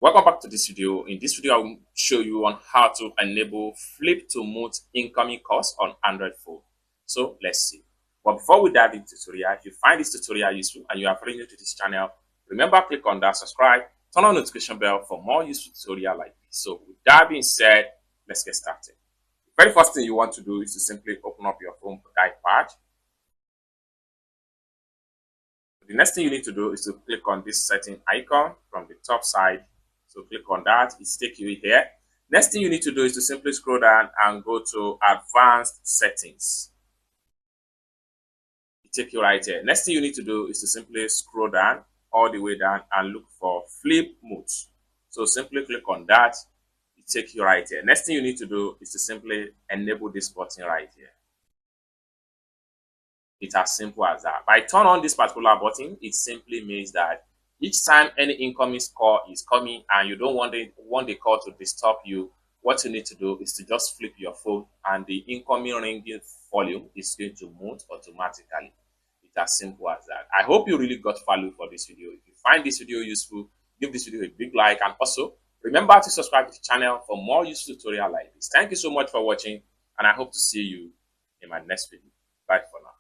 Welcome back to this video. In this video, I will show you on how to enable flip to mute incoming calls on Android phone. So let's see. But before we dive into the tutorial, if you find this tutorial useful and you are very new to this channel, remember click on that subscribe, turn on notification bell for more useful tutorial like this. So with that being said, let's get started. The very first thing you want to do is to simply open up your phone guide pad. The next thing you need to do is to click on this setting icon from the top side. So click on that, it's taking you here. Next thing you need to do is to simply scroll down and go to advanced settings. It take you right here. Next thing you need to do is to simply scroll down all the way down and look for flip mode. So simply click on that, it take you right here. Next thing you need to do is to simply enable this button right here. It's as simple as that. By turn on this particular button, it simply means that each time any incoming call is coming and you don't want the call to disturb you, what you need to do is to just flip your phone and the incoming ringing volume is going to mute automatically. It's as simple as that. I hope you really got value for this video. If you find this video useful, give this video a big like, and also remember to subscribe to the channel for more useful tutorial like this. Thank you so much for watching, and I hope to see you in my next video. Bye for now.